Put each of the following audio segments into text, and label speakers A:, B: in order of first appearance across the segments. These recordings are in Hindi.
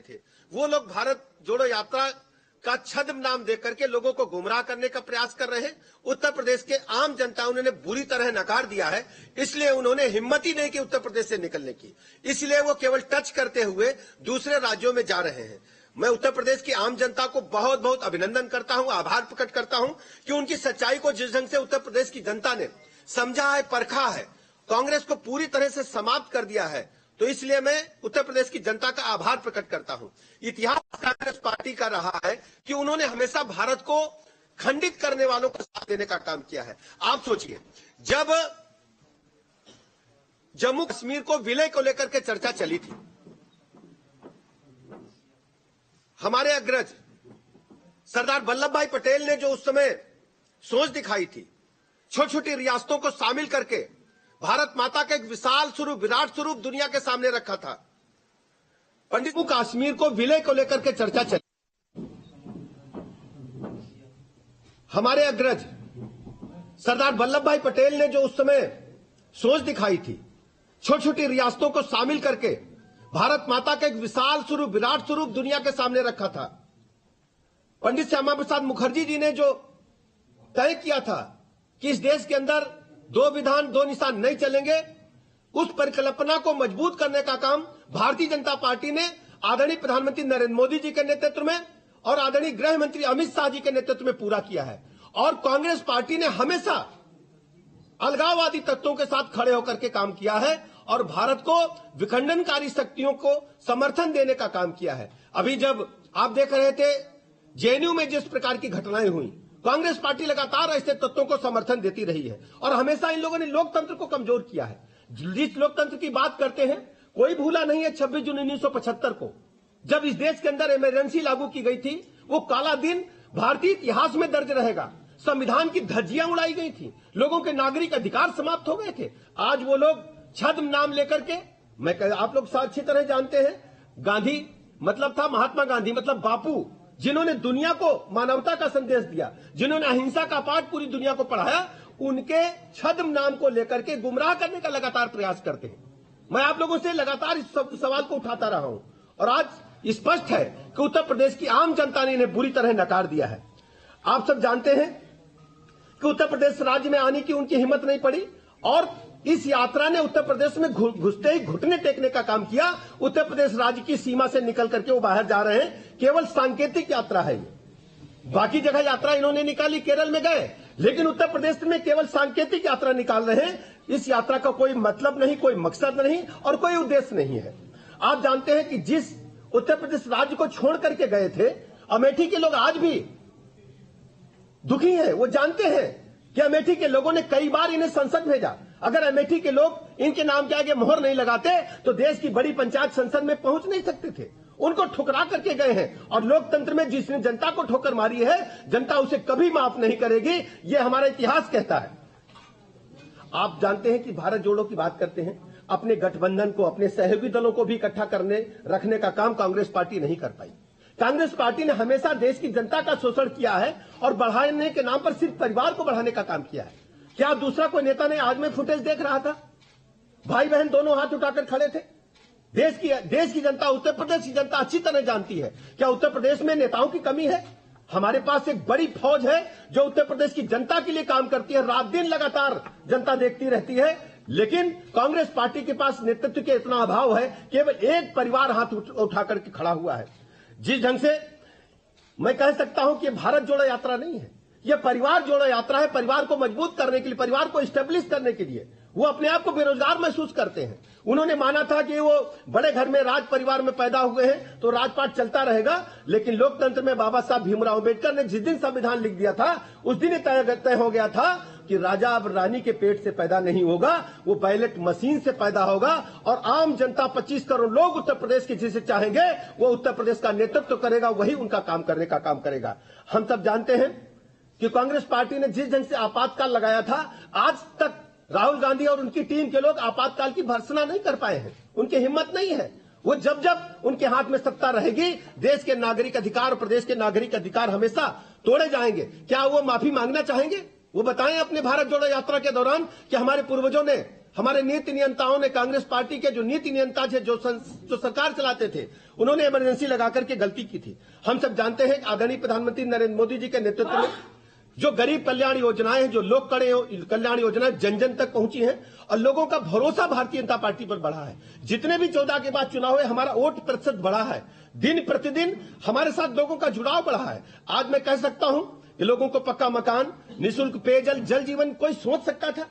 A: थे। वो लोग भारत जोड़ो यात्रा का छद्म नाम देकर के लोगों को गुमराह करने का प्रयास कर रहे हैं। उत्तर प्रदेश के आम जनता उन्होंने बुरी तरह नकार दिया है, इसलिए उन्होंने हिम्मत ही नहीं की उत्तर प्रदेश से निकलने की। इसलिए वो केवल टच करते हुए दूसरे राज्यों में जा रहे हैं। मैं उत्तर प्रदेश की आम जनता को बहुत बहुत अभिनंदन करता हूं, आभार प्रकट करता हूं कि उनकी सच्चाई को जिस ढंग से उत्तर प्रदेश की जनता ने समझा है, परखा है, कांग्रेस को पूरी तरह से समाप्त कर दिया है, तो इसलिए मैं उत्तर प्रदेश की जनता का आभार प्रकट करता हूं। इतिहास कांग्रेस पार्टी का रहा है कि उन्होंने हमेशा भारत को खंडित करने वालों का साथ देने का काम किया है। आप सोचिए, जब जम्मू कश्मीर को विलय को लेकर के चर्चा चली थी, हमारे अग्रज सरदार वल्लभ भाई पटेल ने जो उस समय सोच दिखाई थी, छोटी छोटी रियासतों को शामिल करके भारत माता का एक विशाल स्वरूप, विराट स्वरूप दुनिया के सामने रखा था। पंडित जम्मू कश्मीर को विलय को लेकर के चर्चा चली, हमारे अग्रज सरदार वल्लभ भाई पटेल ने जो उस समय सोच दिखाई थी, छोटी छोटी रियासतों को शामिल करके भारत माता का एक विशाल स्वरूप, विराट स्वरूप दुनिया के सामने रखा था। पंडित श्यामा प्रसाद मुखर्जी जी ने जो तय किया था कि इस देश के अंदर दो विधान दो निशान नहीं चलेंगे, उस परिकल्पना को मजबूत करने का काम भारतीय जनता पार्टी ने आदरणीय प्रधानमंत्री नरेंद्र मोदी जी के नेतृत्व में और आदरणीय गृह मंत्री अमित शाह जी के नेतृत्व में पूरा किया है। और कांग्रेस पार्टी ने हमेशा अलगाववादी तत्वों के साथ खड़े होकर के काम किया है और भारत को विखंडनकारी शक्तियों को समर्थन देने का काम किया है। अभी जब आप देख रहे थे जेएनयू में जिस प्रकार की घटनाएं हुई, कांग्रेस पार्टी लगातार ऐसे तत्वों को समर्थन देती रही है और हमेशा इन लोगों ने लोकतंत्र को कमजोर किया है। जिस लोकतंत्र की बात करते हैं, कोई भूला नहीं है 26 जून 1975 को, जब इस देश के अंदर इमरजेंसी लागू की गई थी। वो काला दिन भारतीय इतिहास में दर्ज रहेगा। संविधान की धज्जियां उड़ाई गई थी, लोगों के नागरिक अधिकार समाप्त हो गए थे। आज वो लोग छद्म नाम लेकर के, आप लोग अच्छी तरह जानते हैं, गांधी मतलब था महात्मा गांधी, मतलब बापू, जिन्होंने दुनिया को मानवता का संदेश दिया, जिन्होंने अहिंसा का पाठ पूरी दुनिया को पढ़ाया, उनके छद्म नाम को लेकर के गुमराह करने का लगातार प्रयास करते हैं। मैं आप लोगों से लगातार इस सवाल को उठाता रहा हूं और आज स्पष्ट है कि उत्तर प्रदेश की आम जनता ने इन्हें बुरी तरह नकार दिया है। आप सब जानते हैं कि उत्तर प्रदेश राज्य में आने की उनकी हिम्मत नहीं पड़ी और इस यात्रा ने उत्तर प्रदेश में घुसते ही घुटने टेकने का काम किया। उत्तर प्रदेश राज्य की सीमा से निकल करके वो बाहर जा रहे हैं। केवल सांकेतिक यात्रा है ये, बाकी जगह यात्रा इन्होंने निकाली, केरल में गए, लेकिन उत्तर प्रदेश में केवल सांकेतिक यात्रा निकाल रहे हैं। इस यात्रा का कोई मतलब नहीं, कोई मकसद नहीं और कोई उद्देश्य नहीं है। आप जानते हैं कि जिस उत्तर प्रदेश राज्य को छोड़ करके गए थे, अमेठी के लोग आज भी दुखी हैं। वो जानते हैं कि अमेठी के लोगों ने कई बार इन्हें संसद भेजा। अगर अमेठी के लोग इनके नाम के आगे मोहर नहीं लगाते तो देश की बड़ी पंचायत संसद में पहुंच नहीं सकते थे। उनको ठुकरा करके गए हैं और लोकतंत्र में जिसने जनता को ठोकर मारी है, जनता उसे कभी माफ नहीं करेगी, ये हमारा इतिहास कहता है। आप जानते हैं कि भारत जोड़ो की बात करते हैं, अपने गठबंधन को, अपने सहयोगी दलों को भी इकट्ठा करने रखने का काम कांग्रेस पार्टी नहीं कर पाई। कांग्रेस पार्टी ने हमेशा देश की जनता का शोषण किया है और बढ़ाने के नाम पर सिर्फ परिवार को बढ़ाने का काम किया है। क्या दूसरा कोई नेता ने, आज मैं फुटेज देख रहा था, भाई बहन दोनों हाथ उठाकर खड़े थे। देश की जनता, उत्तर प्रदेश की जनता अच्छी तरह जानती है क्या उत्तर प्रदेश में नेताओं की कमी है। हमारे पास एक बड़ी फौज है जो उत्तर प्रदेश की जनता के लिए काम करती है, रात दिन लगातार जनता देखती रहती है। लेकिन कांग्रेस पार्टी के पास नेतृत्व के इतना अभाव है, केवल एक परिवार हाथ उठाकर के खड़ा हुआ है। जिस ढंग से मैं कह सकता हूं कि भारत जोड़ो यात्रा नहीं है, यह परिवार जोड़ो यात्रा है। परिवार को मजबूत करने के लिए, परिवार को स्टेब्लिश करने के लिए। वो अपने आप को बेरोजगार महसूस करते हैं। उन्होंने माना था कि वो बड़े घर में, राज परिवार में पैदा हुए हैं तो राजपाट चलता रहेगा, लेकिन लोकतंत्र में बाबा साहब भीमराव अंबेडकर ने जिस दिन संविधान लिख दिया था, उस दिन तय हो गया था कि राजा अब रानी के पेट से पैदा नहीं होगा, वो बैलेट मशीन से पैदा होगा और आम जनता 25 करोड़ लोग उत्तर प्रदेश के जिसे चाहेंगे वो उत्तर प्रदेश का नेतृत्व करेगा, वही उनका काम करने का काम करेगा। हम सब जानते हैं कि कांग्रेस पार्टी ने जिस ढंग से आपातकाल लगाया था, आज तक राहुल गांधी और उनकी टीम के लोग आपातकाल की भर्त्सना नहीं कर पाए हैं। उनकी हिम्मत नहीं है। वो जब जब उनके हाथ में सत्ता रहेगी, देश के नागरिक अधिकार, प्रदेश के नागरिक अधिकार हमेशा तोड़े जाएंगे। क्या वो माफी मांगना चाहेंगे? वो बताएं अपने भारत जोड़ो यात्रा के दौरान कि हमारे पूर्वजों ने हमारे नीति नियंताओं ने, कांग्रेस पार्टी के जो नीति नियंता थे, जो सरकार चलाते थे, उन्होंने इमरजेंसी लगा करके गलती की थी। हम सब जानते हैं आदरणीय प्रधानमंत्री नरेंद्र मोदी जी के नेतृत्व में जो गरीब कल्याण योजनाएं हैं, जो लोक कल्याण योजनाएं जन जन तक पहुंची हैं और लोगों का भरोसा भारतीय जनता पार्टी पर बढ़ा है। जितने भी 14 के बाद चुनाव हुए, हमारा वोट प्रतिशत बढ़ा है। दिन प्रतिदिन हमारे साथ लोगों का जुड़ाव बढ़ा है। आज मैं कह सकता हूं कि लोगों को पक्का मकान, निःशुल्क पेयजल, जल जीवन, कोई सोच सकता था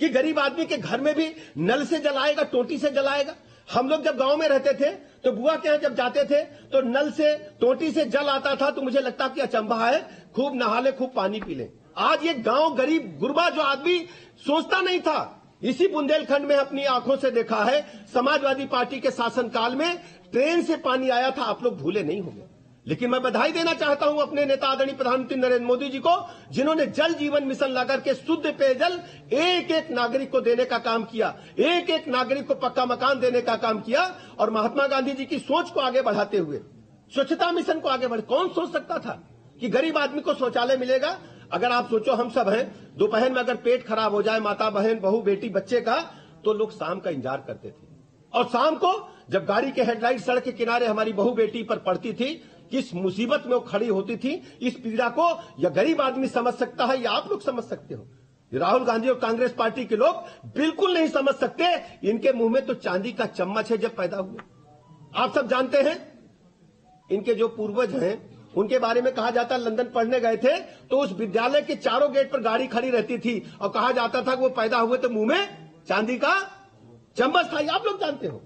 A: कि गरीब आदमी के घर में भी नल से जल आएगा, टोटी से जल आएगा? हम लोग जब गांव में रहते थे तो बुआ के यहां जब जाते थे तो नल से, टोटी से जल आता था तो मुझे लगता कि अचंभा है, खूब नहा ले, खूब पानी पी ले। आज ये गांव गरीब गुरबा जो आदमी सोचता नहीं था, इसी बुंदेलखंड में अपनी आंखों से देखा है। समाजवादी पार्टी के शासनकाल में ट्रेन से पानी आया था, आप लोग भूले नहीं होंगे। लेकिन मैं बधाई देना चाहता हूं अपने नेता आदरणीय प्रधानमंत्री नरेंद्र मोदी जी को, जिन्होंने जल जीवन मिशन लाकर के शुद्ध पेयजल एक एक नागरिक को देने का काम किया, एक एक नागरिक को पक्का मकान देने का काम किया और महात्मा गांधी जी की सोच को आगे बढ़ाते हुए स्वच्छता मिशन को आगे बढ़े। कौन सोच सकता था कि गरीब आदमी को शौचालय मिलेगा? अगर आप सोचो, हम सब हैं, दोपहर में अगर पेट खराब हो जाए माता बहन बहू बेटी बच्चे का, तो लोग शाम का इंतजार करते थे। और शाम को जब गाड़ी के हेडलाइट सड़क के किनारे हमारी बहू बेटी पर पड़ती थी, किस मुसीबत में वो खड़ी होती थी, इस पीड़ा को या गरीब आदमी समझ सकता है या आप लोग समझ सकते हो? राहुल गांधी और कांग्रेस पार्टी के लोग बिल्कुल नहीं समझ सकते। इनके मुंह में तो चांदी का चम्मच है जब पैदा हुए। आप सब जानते हैं, इनके जो पूर्वज हैं उनके बारे में कहा जाता, लंदन पढ़ने गए थे तो उस विद्यालय के चारों गेट पर गाड़ी खड़ी रहती थी और कहा जाता था कि वो पैदा हुए तो मुंह में चांदी का चम्मच था। आप लोग जानते हो,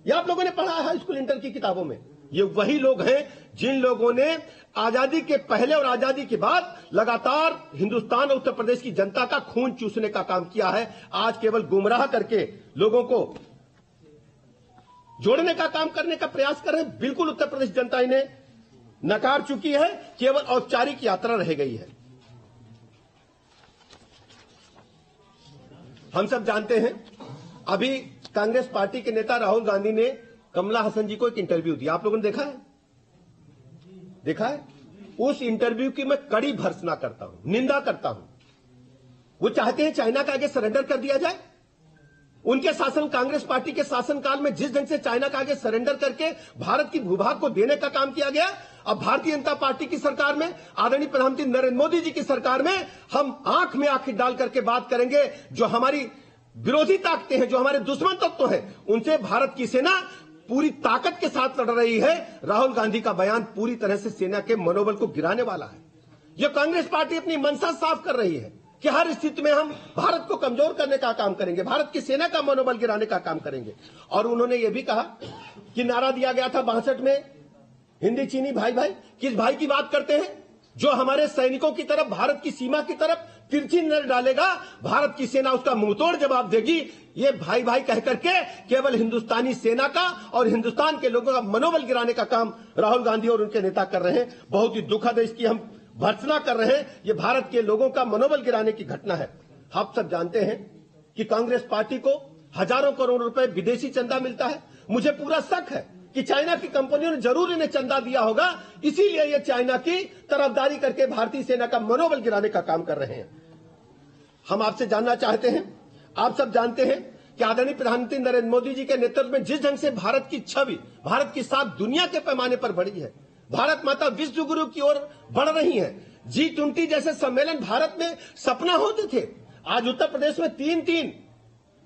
A: या आप लोगों ने पढ़ा है स्कूल इंटर की किताबों में। ये वही लोग हैं जिन लोगों ने आजादी के पहले और आजादी के बाद लगातार हिंदुस्तान और उत्तर प्रदेश की जनता का खून चूसने का काम किया है। आज केवल गुमराह करके लोगों को जोड़ने का काम करने का प्रयास कर रहे हैं। बिल्कुल उत्तर प्रदेश जनता इन्हें नकार चुकी है, केवल औपचारिक यात्रा रह गई है। हम सब जानते हैं, अभी कांग्रेस पार्टी के नेता राहुल गांधी ने कमला हसन जी को एक इंटरव्यू दिया। आप लोगों ने देखा है? देखा है? उस इंटरव्यू की मैं कड़ी भर्त्सना करता हूं, निंदा करता हूं। वो चाहते हैं चाइना के आगे सरेंडर कर दिया जाए। उनके शासन, कांग्रेस पार्टी के शासनकाल में जिस ढंग से चाइना के आगे सरेंडर करके भारत की भूभाग को देने का काम किया गया, अब भारतीय जनता पार्टी की सरकार में, आदरणीय प्रधानमंत्री नरेंद्र मोदी जी की सरकार में हम आंख में आंख डाल करके बात करेंगे। जो हमारी विरोधी ताकतें हैं, जो हमारे दुश्मन तत्व हैं, उनसे भारत की सेना पूरी ताकत के साथ लड़ रही है। राहुल गांधी का बयान पूरी तरह से सेना के मनोबल को गिराने वाला है। यह कांग्रेस पार्टी अपनी मंशा साफ कर रही है कि हर स्थिति में हम भारत को कमजोर करने का काम करेंगे, भारत की सेना का मनोबल गिराने का काम करेंगे। और उन्होंने यह भी कहा कि नारा दिया गया था 62 में, हिंदी चीनी भाई भाई। किस भाई की बात करते हैं? जो हमारे सैनिकों की तरफ, भारत की सीमा की तरफ तिरछी नजर डालेगा, भारत की सेना उसका मुंहतोड़ जवाब देगी। ये भाई भाई कह करके केवल हिंदुस्तानी सेना का और हिंदुस्तान के लोगों का मनोबल गिराने का काम राहुल गांधी और उनके नेता कर रहे हैं। बहुत ही दुखद है, इसकी हम भर्त्सना कर रहे हैं। ये भारत के लोगों का मनोबल गिराने की घटना है। आप सब जानते हैं कि कांग्रेस पार्टी को हजारों करोड़ रुपए विदेशी चंदा मिलता है। मुझे पूरा शक है कि चाइना की कंपनियों ने जरूर इन्हें चंदा दिया होगा, इसीलिए ये चाइना की तरफदारी करके भारतीय सेना का मनोबल गिराने का काम कर रहे हैं। हम आपसे जानना चाहते हैं, आप सब जानते हैं कि आदरणीय प्रधानमंत्री नरेंद्र मोदी जी के नेतृत्व में जिस ढंग से भारत की छवि, भारत की साख दुनिया के पैमाने पर बढ़ी है, भारत माता विश्व गुरु की ओर बढ़ रही है। G20 जैसे सम्मेलन भारत में सपना होते थे, आज उत्तर प्रदेश में तीन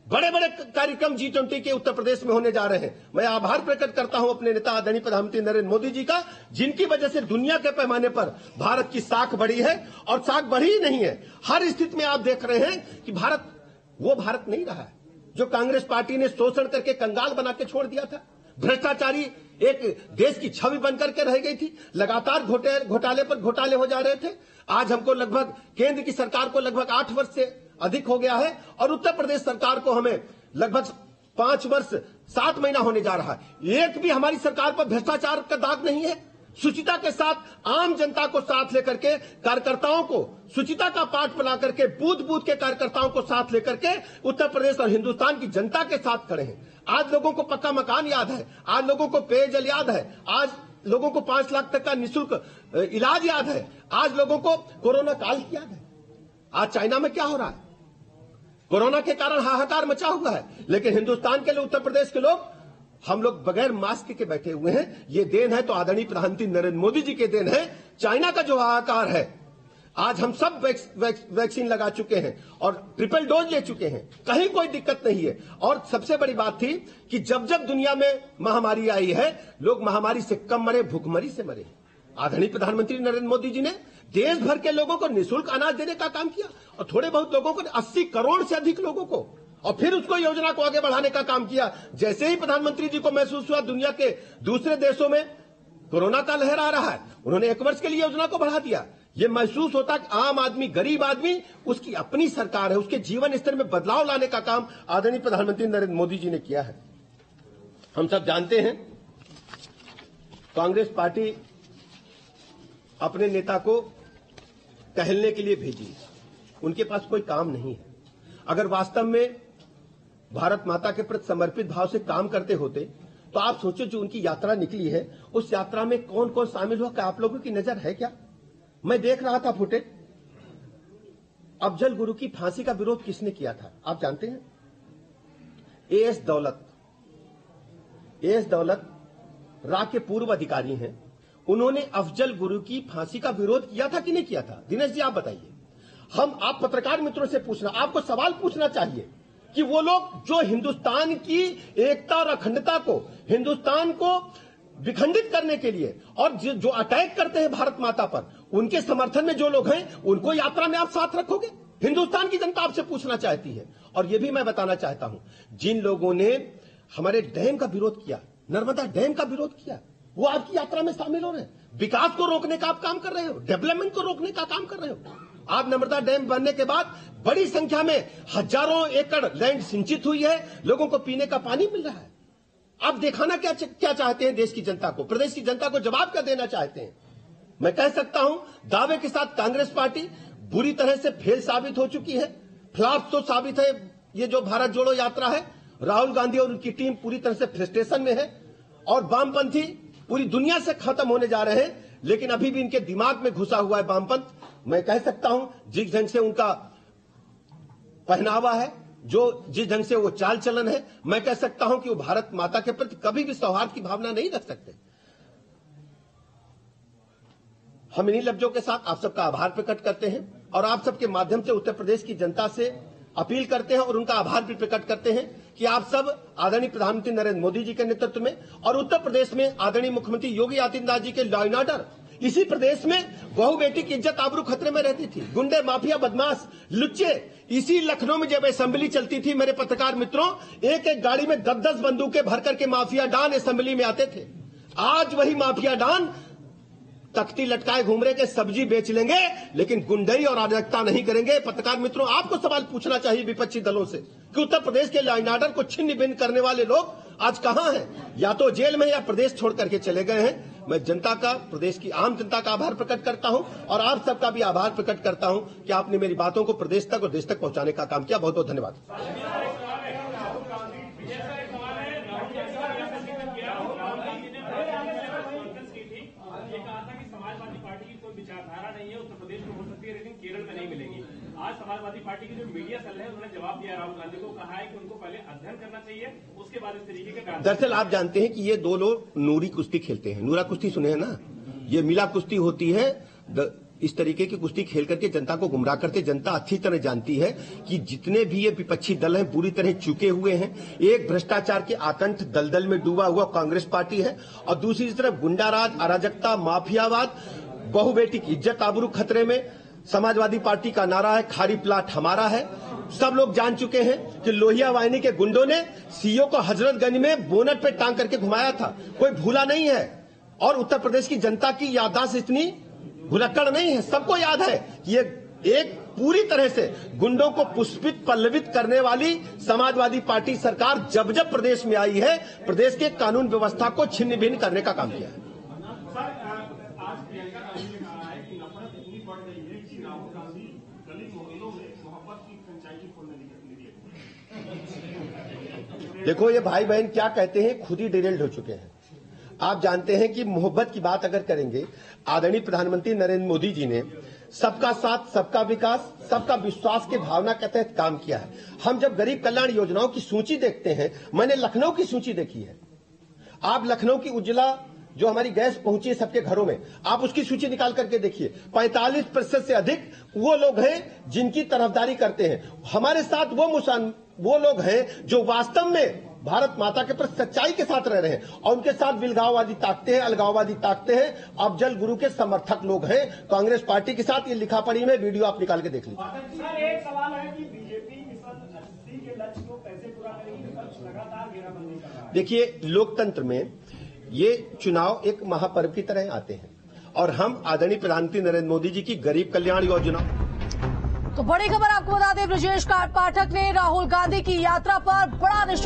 A: बड़े बड़े कार्यक्रम G20 के उत्तर प्रदेश में होने जा रहे हैं। मैं आभार प्रकट करता हूं अपने नेता आदरणीय प्रधानमंत्री नरेंद्र मोदी जी का, जिनकी वजह से दुनिया के पैमाने पर भारत की साख बढ़ी है। और साख बढ़ी ही नहीं है, हर स्थिति में आप देख रहे हैं कि भारत वो भारत नहीं रहा है जो कांग्रेस पार्टी ने शोषण करके कंगाल बना के छोड़ दिया था। भ्रष्टाचारी एक देश की छवि बनकर के रह गई थी। लगातार घोटाले पर घोटाले हो जा रहे थे। आज हमको लगभग केंद्र की सरकार को लगभग 8 वर्ष से अधिक हो गया है और उत्तर प्रदेश सरकार को हमें लगभग 5 वर्ष 7 महीना होने जा रहा है। एक भी हमारी सरकार पर भ्रष्टाचार का दाग नहीं है। शुचिता के साथ आम जनता को साथ लेकर के, कार्यकर्ताओं को शुचिता का पाठ बना करके, बूथ बूथ के कार्यकर्ताओं को साथ लेकर के उत्तर प्रदेश और हिंदुस्तान की जनता के साथ खड़े हैं। आज लोगों को पक्का मकान याद है, आज लोगों को पेयजल याद है, आज लोगों को 5 लाख तक का निःशुल्क इलाज याद है, आज लोगों को कोरोना काल याद है। आज चाइना में क्या हो रहा है? कोरोना के कारण हाहाकार मचा हुआ है, लेकिन हिंदुस्तान के लोग, उत्तर प्रदेश के लोग, हम लोग बगैर मास्क के बैठे हुए हैं। ये देन है तो आदरणीय प्रधानमंत्री नरेंद्र मोदी जी के देन है। चाइना का जो हाहाकार है, आज हम सब वैक्सीन लगा चुके हैं और ट्रिपल डोज ले चुके हैं, कहीं कोई दिक्कत नहीं है। और सबसे बड़ी बात थी कि जब जब दुनिया में महामारी आई है, लोग महामारी से कम मरे, भूखमरी से मरे। आदरणीय प्रधानमंत्री नरेंद्र मोदी जी ने देश भर के लोगों को निःशुल्क अनाज देने का काम किया और थोड़े बहुत लोगों को, 80 करोड़ से अधिक लोगों को, और फिर उसको योजना को आगे बढ़ाने का काम किया। जैसे ही प्रधानमंत्री जी को महसूस हुआ दुनिया के दूसरे देशों में कोरोना का लहर आ रहा है, उन्होंने 1 वर्ष के लिए योजना को बढ़ा दिया। ये महसूस होता कि आम आदमी, गरीब आदमी, उसकी अपनी सरकार है, उसके जीवन स्तर में बदलाव लाने का काम आदरणीय प्रधानमंत्री नरेंद्र मोदी जी ने किया है। हम सब जानते हैं कांग्रेस पार्टी अपने नेता को टहलने के लिए भेजी, उनके पास कोई काम नहीं है। अगर वास्तव में भारत माता के प्रति समर्पित भाव से काम करते होते तो आप सोचो, जो उनकी यात्रा निकली है, उस यात्रा में कौन कौन शामिल हुआ, क्या आप लोगों की नजर है क्या? मैं देख रहा था फुटेज। अफजल गुरु की फांसी का विरोध किसने किया था आप जानते हैं? एएस दौलत रा के पूर्व अधिकारी हैं। उन्होंने अफजल गुरु की फांसी का विरोध किया था कि नहीं किया था? दिनेश जी आप बताइए। आप पत्रकार मित्रों से पूछना, आपको सवाल पूछना चाहिए कि वो लोग जो हिंदुस्तान की एकता और अखंडता को, हिंदुस्तान को विखंडित करने के लिए और जो अटैक करते हैं भारत माता पर, उनके समर्थन में जो लोग हैं, उनको यात्रा में आप साथ रखोगे? हिंदुस्तान की जनता आपसे पूछना चाहती है। और यह भी मैं बताना चाहता हूं, जिन लोगों ने हमारे डैम का विरोध किया, नर्मदा डैम का विरोध किया, वो आपकी यात्रा में शामिल हो रहे हैं। विकास को रोकने का आप काम कर रहे हो, डेवलपमेंट को रोकने का काम कर रहे हो। आप नर्मदा डैम बनने के बाद बड़ी संख्या में हजारों एकड़ लैंड सिंचित हुई है, लोगों को पीने का पानी मिल रहा है। आप दिखाना क्या चाहते हैं देश की जनता को, प्रदेश की जनता को जवाब क्या देना चाहते हैं? मैं कह सकता हूं दावे के साथ, कांग्रेस पार्टी बुरी तरह से फेल साबित हो चुकी है, फ्लॉप तो साबित है। ये जो भारत जोड़ो यात्रा है, राहुल गांधी और उनकी टीम पूरी तरह से फ्रस्ट्रेशन में है और वामपंथी पूरी दुनिया से खत्म होने जा रहे हैं, लेकिन अभी भी इनके दिमाग में घुसा हुआ है वामपंथ। मैं कह सकता हूं जिस ढंग से उनका पहनावा है, जो जिस ढंग से वो चाल चलन है, मैं कह सकता हूं कि वो भारत माता के प्रति कभी भी सौहार्द की भावना नहीं रख सकते। हम इन्हीं लफ्जों के साथ आप सबका आभार प्रकट करते हैं और आप सबके माध्यम से उत्तर प्रदेश की जनता से अपील करते हैं और उनका आभार भी प्रकट करते हैं कि आप सब आदरणीय प्रधानमंत्री नरेंद्र मोदी जी के नेतृत्व में और उत्तर प्रदेश में आदरणीय मुख्यमंत्री योगी आदित्यनाथ जी के लॉ एंड ऑर्डर, इसी प्रदेश में बहू बेटी की इज्जत आबरू खतरे में रहती थी, गुंडे, माफिया, बदमाश, लुच्चे, इसी लखनऊ में जब असेंबली चलती थी मेरे पत्रकार मित्रों, एक एक गाड़ी में 10-10 बंदूकें भर करके माफिया डॉन असेंबली में आते थे। आज वही माफिया डॉन तख्ती लटकाए घूम रहे के सब्जी बेच लेंगे, लेकिन गुंडई और अराजकता नहीं करेंगे। पत्रकार मित्रों, आपको सवाल पूछना चाहिए विपक्षी दलों से कि उत्तर प्रदेश के लॉ एंड ऑर्डर को छिन्न भिन्न करने वाले लोग आज कहां हैं? या तो जेल में या प्रदेश छोड़ करके चले गए हैं। मैं जनता का, प्रदेश की आम जनता का आभार प्रकट करता हूं और आप सबका भी आभार प्रकट करता हूं कि आपने मेरी बातों को प्रदेश तक और देश तक पहुंचाने का काम किया। बहुत बहुत धन्यवाद।
B: विचारधारा नहीं है, उत्तर प्रदेश में हो सकती है लेकिन केरल में नहीं मिलेगी। आज समाजवादी पार्टी की जो मीडिया सेल है, उन्होंने जवाब दिया राहुल गांधी को, कहा है कि उनको पहले अध्ययन करना चाहिए, उसके बाद इस तरीके के।
A: दरअसल आप जानते हैं कि ये दो लोग नूरी कुश्ती खेलते हैं। नूरा कुश्ती सुने हैं ना? ये मिला कुश्ती होती है। इस तरीके की कुश्ती खेल करके जनता को गुमराह करते। जनता अच्छी तरह जानती है कि जितने भी ये विपक्षी दल हैं पूरी तरह चुके हुए हैं। एक भ्रष्टाचार के आतंक दलदल में डूबा हुआ कांग्रेस पार्टी है और दूसरी तरफ गुंडाराज, अराजकता, माफियावाद, बहु बेटी की इज्जत आबरू खतरे में। समाजवादी पार्टी का नारा है खारी प्लाट हमारा है। सब लोग जान चुके हैं कि लोहिया वाहिनी के गुंडों ने सीओ को हजरतगंज में बोनट पे टांग करके घुमाया था, कोई भूला नहीं है। और उत्तर प्रदेश की जनता की याददाश्त इतनी भुलक्कड़ नहीं है, सबको याद है कि ये एक पूरी तरह से गुंडों को पुष्पित पल्लवित करने वाली समाजवादी पार्टी सरकार जब जब प्रदेश में आई है, प्रदेश के कानून व्यवस्था को छिन्न भिन्न करने का काम किया है। देखो ये भाई बहन क्या कहते हैं, खुद ही डिरेल्ड हो चुके हैं। आप जानते हैं कि मोहब्बत की बात अगर करेंगे, आदरणीय प्रधानमंत्री नरेंद्र मोदी जी ने सबका साथ, सबका विकास, सबका विश्वास की भावना के तहत काम किया है। हम जब गरीब कल्याण योजनाओं की सूची देखते हैं, मैंने लखनऊ की सूची देखी है। आप लखनऊ की उज्ज्वला जो हमारी गैस पहुंची है सबके घरों में, आप उसकी सूची निकाल करके देखिए। 45% से अधिक वो लोग हैं जिनकी तरफदारी करते हैं। हमारे साथ वो लोग हैं जो वास्तव में भारत माता के प्रति सच्चाई के साथ रह रहे हैं और उनके साथ विलगाववादी ताकते हैं, अलगाववादी ताकते हैं। अफजल गुरु के समर्थक लोग हैं कांग्रेस पार्टी के साथ। ये लिखा पढ़ी में वीडियो आप निकाल के देख लीजिए।
C: सर, एक सवाल है कि बीजेपी मिशन 80 के लक्ष्य को कैसे पूरा करेगी? विपक्ष लगातार घेराबंदी कर रहा है।
A: देखिए, लोकतंत्र में ये चुनाव एक महापर्व की तरह आते हैं और हम आदरणीय प्रधानमंत्री नरेंद्र मोदी जी की गरीब कल्याण योजना।
D: तो बड़ी खबर आपको बता दें, ब्रजेश पाठक ने राहुल गांधी की यात्रा पर बड़ा निशान